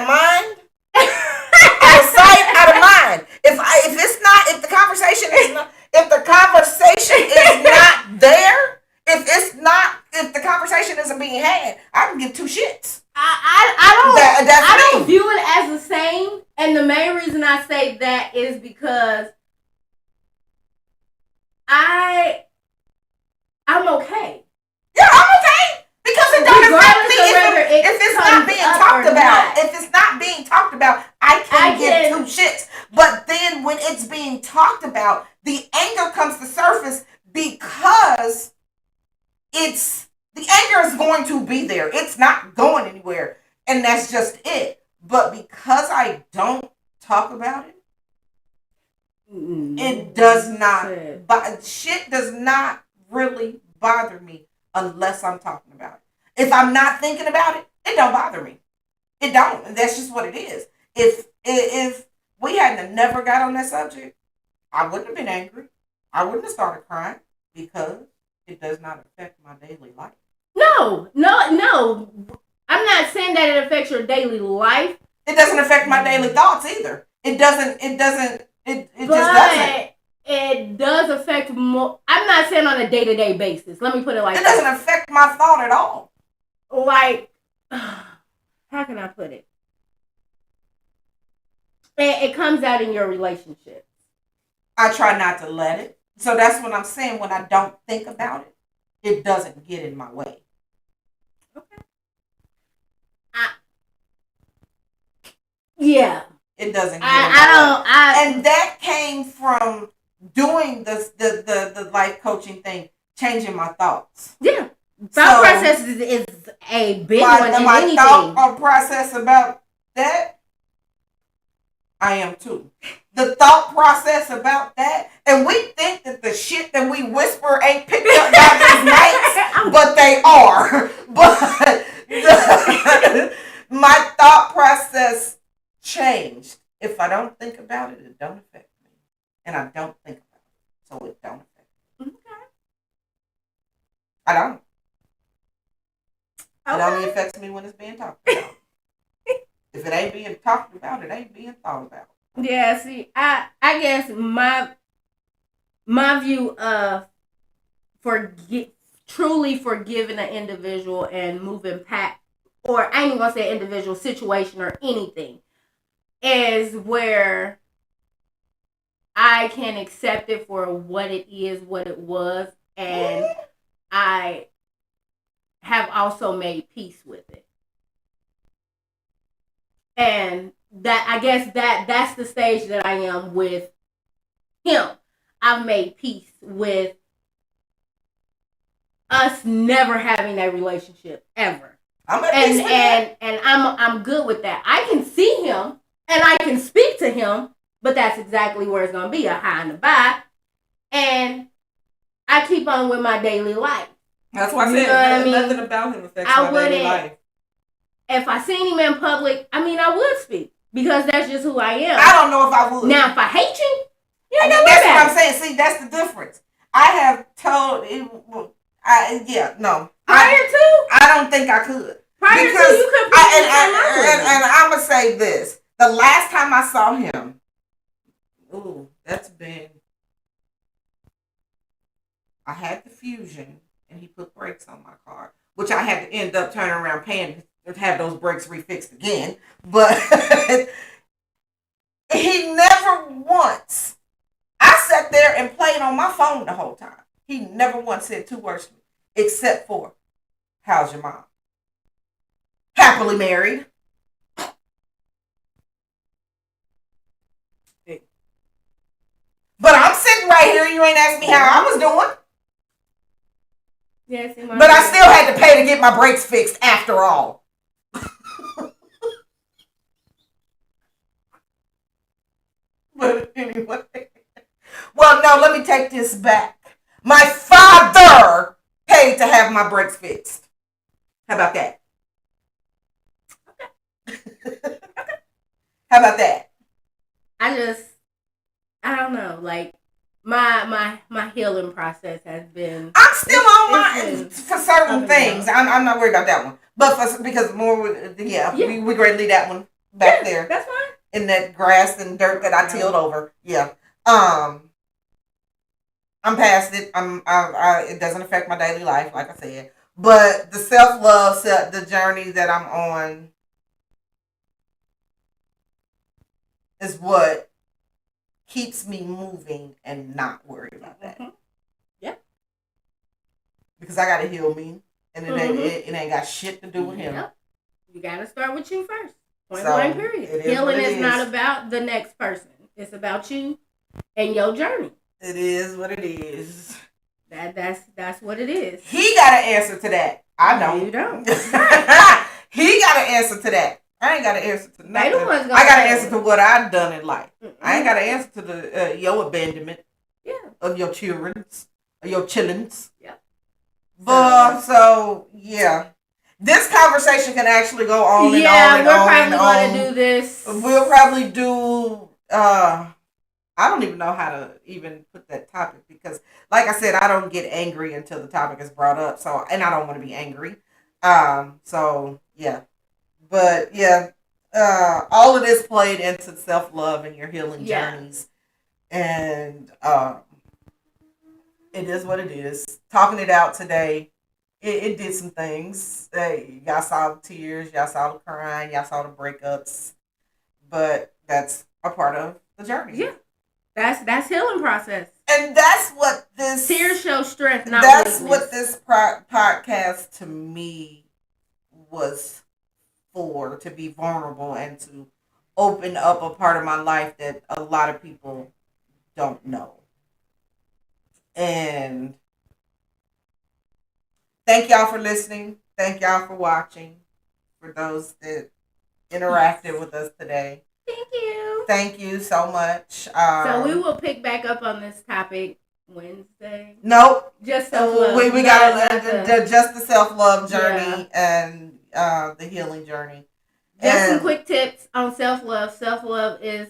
of mind, out of sight, out of mind. If the conversation is not there, if the conversation isn't being had, I can give two shits. I don't view it as the same, and the main reason I say that is because I'm okay. Yeah, I'm okay. Because it don't affect me if it's not being talked about. If it's not being talked about, I can give two shits. But then when it's being talked about, the anger comes to surface because the anger is going to be there. It's not going anywhere. And that's just it. But because I don't talk about it, it does not. But shit does not really bother me unless I'm talking about it. If I'm not thinking about it, it don't bother me. It don't. And that's just what it is. If we hadn't never got on that subject, I wouldn't have been angry. I wouldn't have started crying because it does not affect my daily life. No. I'm not saying that it affects your daily life. It doesn't affect my daily thoughts either. It just doesn't. It does affect more. I'm not saying on a day-to-day basis. Let me put it like that. It doesn't affect my thought at all. Like, how can I put it? It comes out in your relationships. I try not to let it. So that's what I'm saying. When I don't think about it, it doesn't get in my way. Okay. Yeah. It doesn't get in my way. And that came from doing the life coaching thing, changing my thoughts. Yeah. Thought process is a big one in my anything. Thought process about that, I am too. The thought process about that, and we think that the shit that we whisper ain't picked up by these mics, but they are. But my thought process changed. If I don't think about it, it don't affect me. And I don't think about it, so it don't affect me. Okay. I don't. Okay. It only affects me when it's being talked about. If it ain't being talked about, it ain't being thought about. Yeah, see, I guess my view of truly forgiving an individual and moving past, or I ain't even gonna say individual situation or anything, is where I can accept it for what it is, what it was, and I have also made peace with it. And that, I guess that's the stage that I am with him. I've made peace with us never having a relationship ever. And I'm good with that. I can see him and I can speak to him, but that's exactly where it's gonna be, a high and a bye. And I keep on with my daily life. That's why I said nothing about him affects my daily life. If I seen him in public, I would speak because that's just who I am. I don't know if I would. Now, if I hate you, that's what I'm saying. See, that's the difference. I have told, no. Prior to? I don't think I could. Prior to, you could put and I'm going to say this. The last time I saw him, that's been, I had the Fusion, and he put brakes on my car, which I had to end up turning around paying to have those brakes refixed again. But he never once, I sat there and played on my phone the whole time. He never once said two words to me, except for, how's your mom? Happily married. But I'm sitting right here, you ain't asked me how I was doing. Yeah, see, But I still had to pay to get my brakes fixed after all. But anyway. Well, no, let me take this back. My father paid to have my brakes fixed. How about that? How about that? I don't know, like my healing process has been. I'm still on my for certain things. I'm not worried about that one, but because more, yeah. We greatly leave that one back there. That's fine. In that grass and dirt that I tilled over. Yeah. I'm past it. It doesn't affect my daily life, like I said. But the self-love, the journey that I'm on, is what keeps me moving and not worried about that. Mm-hmm. Yeah. Because I gotta heal me, and it ain't got shit to do with him. Yep. You gotta start with you first. Point blank. Period. Healing is not about the next person. It's about you and your journey. It is what it is. That's what it is. He got an answer to that. I don't. You don't. He got an answer to that. I ain't got an answer to nothing. I got an answer to what I've done in life. Mm-hmm. I ain't got an answer to the your abandonment. Yeah. Of your children's, of your chillins. Yeah. But so yeah. This conversation can actually go on and on and on. Yeah, we're probably going to do this. We'll probably do, I don't even know how to even put that topic because, like I said, I don't get angry until the topic is brought up. So, and I don't want to be angry. So, yeah. But, yeah, all of this played into self-love and your healing journeys. And it is what it is. Talking it out today. It did some things. Y'all saw the tears, y'all saw the crying, y'all saw the breakups, but that's a part of the journey. Yeah, that's healing process, and that's what this tears show strength. Not that's weakness. What this podcast to me was for, to be vulnerable and to open up a part of my life that a lot of people don't know, and. Thank y'all for listening. Thank y'all for watching. For those that interacted with us today. Thank you. Thank you so much. So we will pick back up on this topic Wednesday. Nope. Just self-love. We got just the self-love journey and the healing journey. Just some quick tips on self-love. Self-love is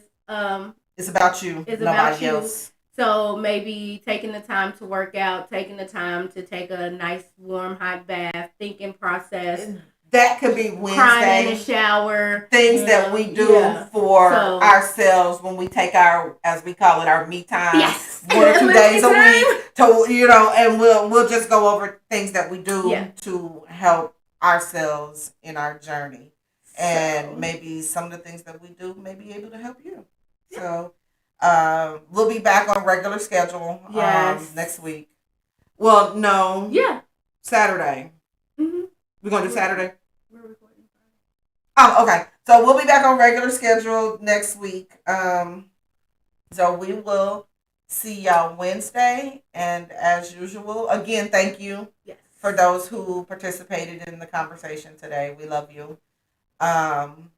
it's about you. It's nobody else. So maybe taking the time to work out, taking the time to take a nice warm hot bath, thinking process. That could be Wednesday. Crying in the shower. Things that we do for ourselves when we take our, as we call it, our me time. Yes. 1 or 2 days a week. And we'll just go over things that we do to help ourselves in our journey. And maybe some of the things that we do may be able to help you. Yeah. So we'll be back on regular schedule next week. Well, no. Yeah. Saturday. Mm-hmm. We're going to do Saturday? We're recording Friday. Oh, okay. So we'll be back on regular schedule next week. So we will see y'all Wednesday. And as usual, again, thank you for those who participated in the conversation today. We love you. And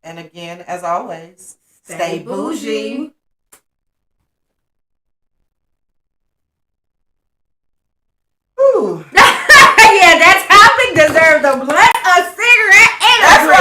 again, as always, stay bougie. Ooh. Yeah, that topic deserves a blunt, a cigarette, and a drink.